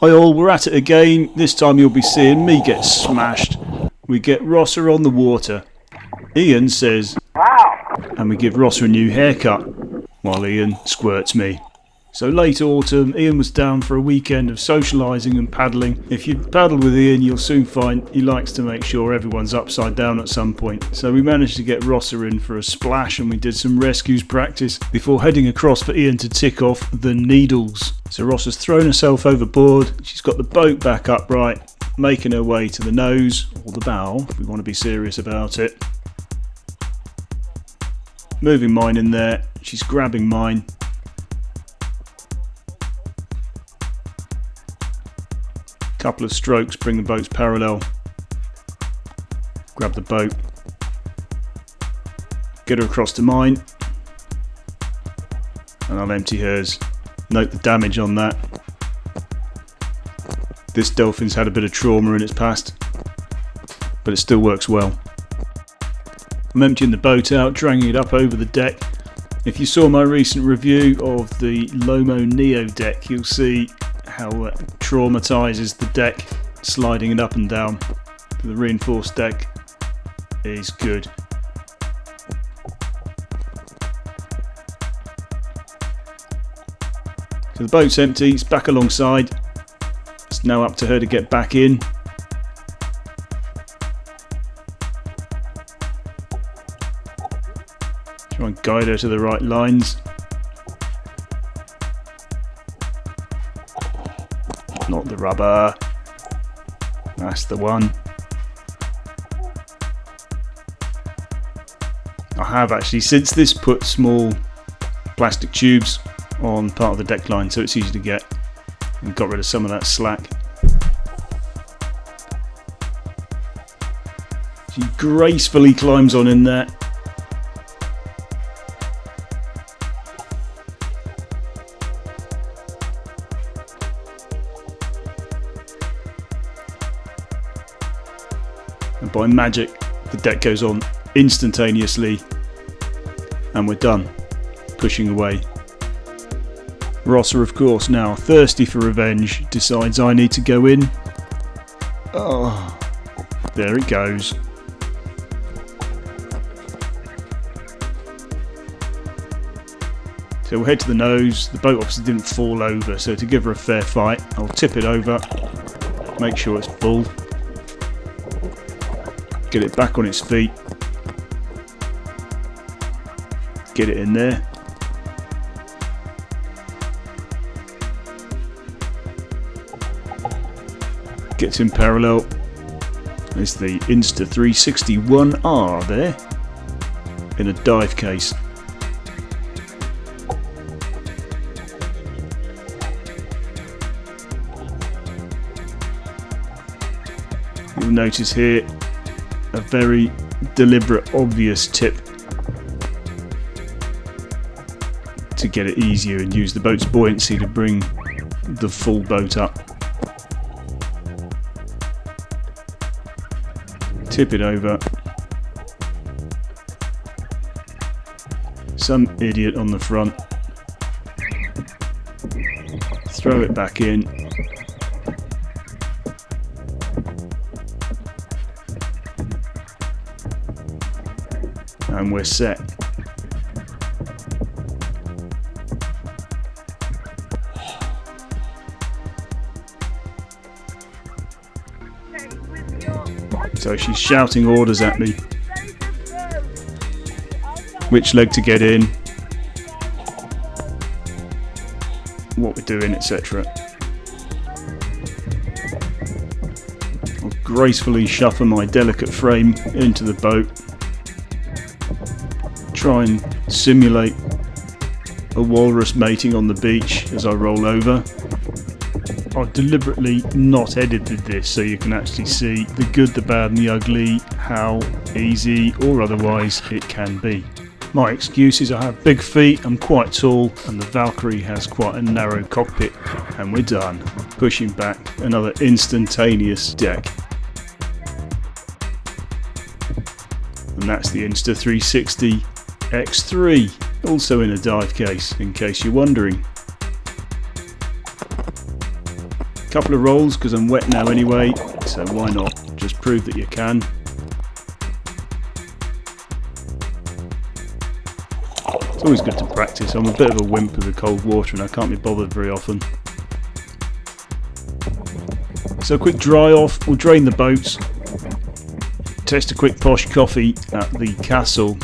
Hi all, we're at it again. This time you'll be seeing me get smashed. We get Rosa on the water. Ian says, "Wow!" and we give Rosa a new haircut, while Ian squirts me. So late autumn, Ian was down for a weekend of socialising and paddling. If you paddle with Ian, you'll soon find he likes to make sure everyone's upside down at some point. So we managed to get Rosa in for a splash and we did some rescues practice before heading across for Ian to tick off the Needles. So Rosa's thrown herself overboard, she's got the boat back upright, making her way to the nose, or the bow, if we want to be serious about it. Moving mine in there, she's grabbing mine. Couple of strokes bring the boats parallel. Grab the boat. Get her across to mine. And I'll empty hers. Note the damage on that. This dolphin's had a bit of trauma in its past, but it still works well. I'm emptying the boat out, dragging it up over the deck. If you saw my recent review of the Lomo Neo deck, you'll see how it traumatises the deck, sliding it up and down. The reinforced deck is good. So the boat's empty, it's back alongside. It's now up to her to get back in. Try and guide her to the right lines. Not the rubber. That's the one. I have actually since this put small plastic tubes on part of the deck line so it's easy to get, and got rid of some of that slack. She gracefully climbs on in there. And by magic, the deck goes on instantaneously, and we're done, pushing away. Rosa, of course, now thirsty for revenge, decides I need to go in. Oh, there it goes. So we'll head to the nose. The boat obviously didn't fall over, so to give her a fair fight, I'll tip it over, make sure it's full. Get it back on its feet. Get it in there. Gets in parallel. There's the Insta361R there in a dive case. You'll notice here a very deliberate, obvious tip to get it easier and use the boat's buoyancy to bring the full boat up. Tip it over. Some idiot on the front. Throw it back in. And we're set. So she's shouting orders at me. Which leg to get in, what we're doing, etc. I'll gracefully shuffle my delicate frame into the boat. Try and simulate a walrus mating on the beach as I roll over. I've deliberately not edited this so you can actually see the good, the bad and the ugly, how easy or otherwise it can be. My excuse is I have big feet, I'm quite tall, and the Valkyrie has quite a narrow cockpit, and we're done. Pushing back another instantaneous deck. And that's the Insta360 X3, also in a dive case, in case you're wondering. Couple of rolls because I'm wet now anyway, so why not? Just prove that you can. It's always good to practice. I'm a bit of a wimp with the cold water and I can't be bothered very often. So a quick dry off, we'll drain the boats, test a quick posh coffee at the castle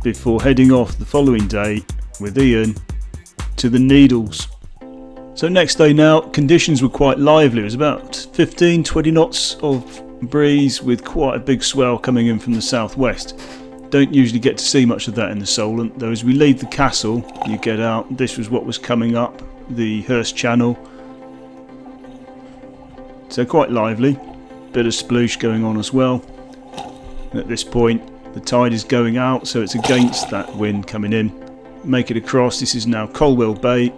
before heading off the following day with Ian to the Needles. So next day now, conditions were quite lively. It was about 15-20 knots of breeze with quite a big swell coming in from the southwest. Don't usually get to see much of that in the Solent, though as we leave the castle, you get out, this was what was coming up, the Hurst Channel. So quite lively, bit of sploosh going on as well. And at this point, the tide is going out, so it's against that wind coming in. Make it across, this is now Colwell Bay.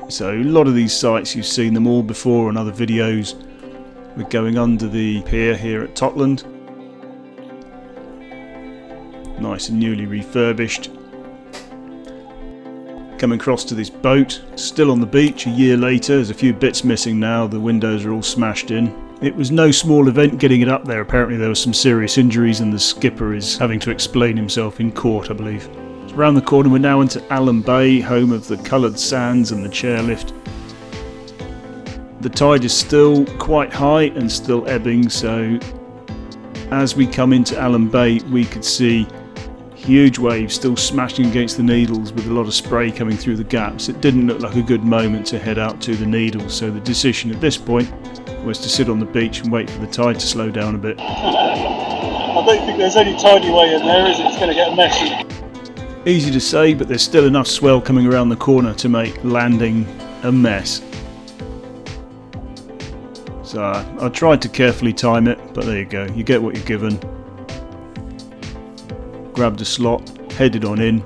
So a lot of these sites, you've seen them all before on other videos. We're going under the pier here at Totland. Nice and newly refurbished. Coming across to this boat, still on the beach a year later. There's a few bits missing now, the windows are all smashed in. It was no small event getting it up there. Apparently there were some serious injuries and the skipper is having to explain himself in court, I believe. Around the corner we're now into Allen Bay, home of the coloured sands and the chairlift. The tide is still quite high and still ebbing, so as we come into Allen Bay we could see huge waves still smashing against the Needles with a lot of spray coming through the gaps. It didn't look like a good moment to head out to the Needles, so the decision at this point was to sit on the beach and wait for the tide to slow down a bit. I don't think there's any tidy way in there, is it? It's going to get messy. Easy to say, but there's still enough swell coming around the corner to make landing a mess. So I tried to carefully time it, but there you go, you get what you're given. Grabbed a slot, headed on in.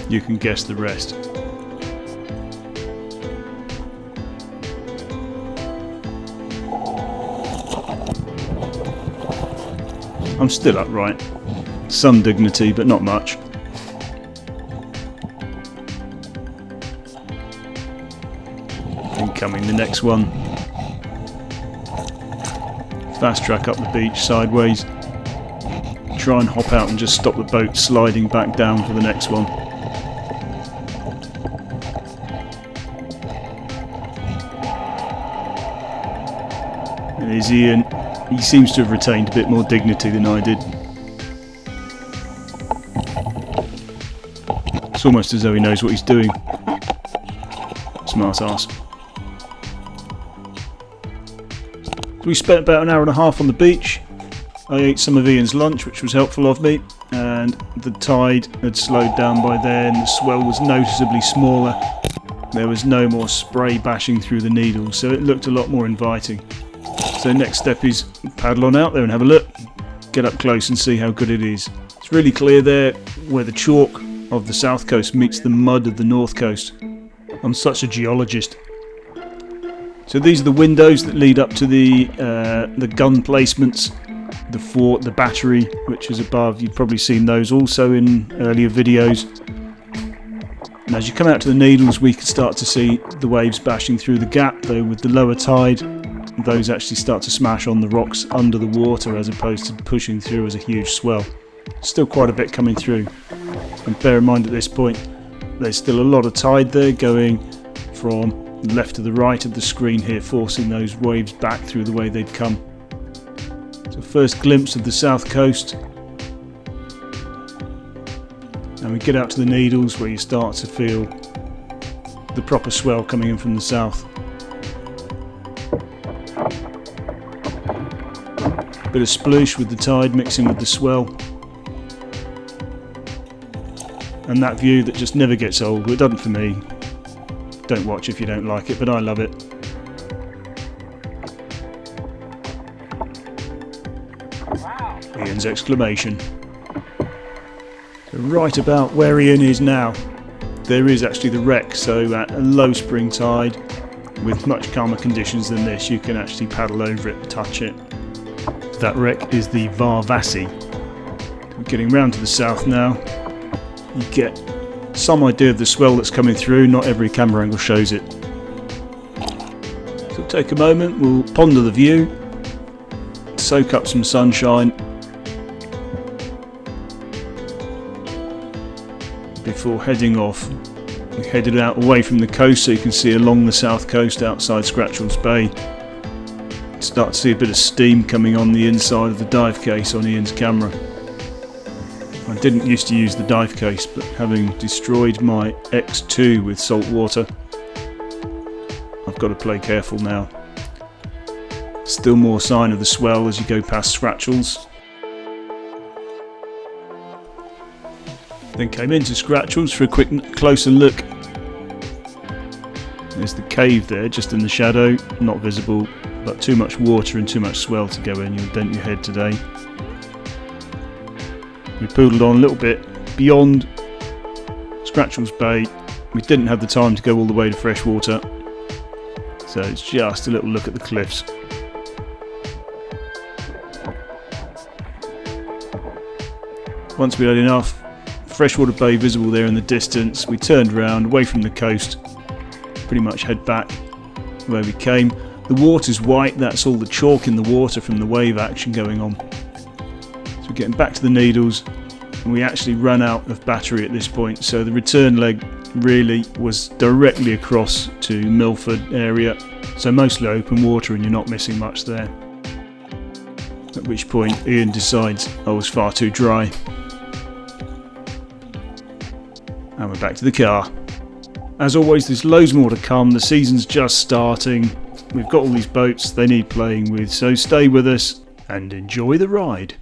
You can guess the rest. I'm still upright. Some dignity, but not much. Incoming the next one. Fast track up the beach sideways. Try and hop out and just stop the boat sliding back down for the next one. And there's Ian. He seems to have retained a bit more dignity than I did. It's almost as though he knows what he's doing. Smart ass. We spent about an hour and a half on the beach. I ate some of Ian's lunch, which was helpful of me, and the tide had slowed down by then. The swell was noticeably smaller. There was no more spray bashing through the Needles, so it looked a lot more inviting. So next step is paddle on out there and have a look. Get up close and see how good it is. It's really clear there where the chalk of the south coast meets the mud of the north coast. I'm such a geologist. So these are the windows that lead up to the gun placements, the fort, the battery, which is above. You've probably seen those also in earlier videos. And as you come out to the Needles, we can start to see the waves bashing through the gap, though with the lower tide, those actually start to smash on the rocks under the water as opposed to pushing through as a huge swell. Still quite a bit coming through. And bear in mind at this point, there's still a lot of tide there going from left to the right of the screen here, forcing those waves back through the way they'd come. So first glimpse of the south coast. And we get out to the Needles where you start to feel the proper swell coming in from the south. Bit of sploosh with the tide mixing with the swell. And that view that just never gets old. Well, it doesn't for me. Don't watch if you don't like it, but I love it. Wow. Ian's exclamation. So right about where Ian is now, there is actually the wreck. So at a low spring tide, with much calmer conditions than this, you can actually paddle over it and touch it. That wreck is the Varvassi. We're getting round to the south now. You get some idea of the swell that's coming through. Not every camera angle shows it. So take a moment, we'll ponder the view, soak up some sunshine before heading off. We headed out away from the coast so you can see along the south coast outside Scratchell's Bay. Start to see a bit of steam coming on the inside of the dive case on Ian's camera. I didn't used to use the dive case, but having destroyed my X2 with salt water, I've got to play careful now. Still more sign of the swell as you go past Scratchell's. Then came into Scratchell's for a quick closer look. There's the cave there, just in the shadow, not visible, but too much water and too much swell to go in. You'll dent your head today. We poodled on a little bit beyond Scratchell's Bay. We didn't have the time to go all the way to freshwater, so it's just a little look at the cliffs. Once we had enough freshwater bay visible there in the distance, we turned around away from the coast, pretty much head back where we came. The water's white, that's all the chalk in the water from the wave action going on. So we're getting back to the Needles, and we actually ran out of battery at this point, so the return leg really was directly across to Milford area, so mostly open water and you're not missing much there. At which point Ian decides I was far too dry. And we're back to the car. As always, there's loads more to come. The season's just starting. We've got all these boats they need playing with, so stay with us and enjoy the ride.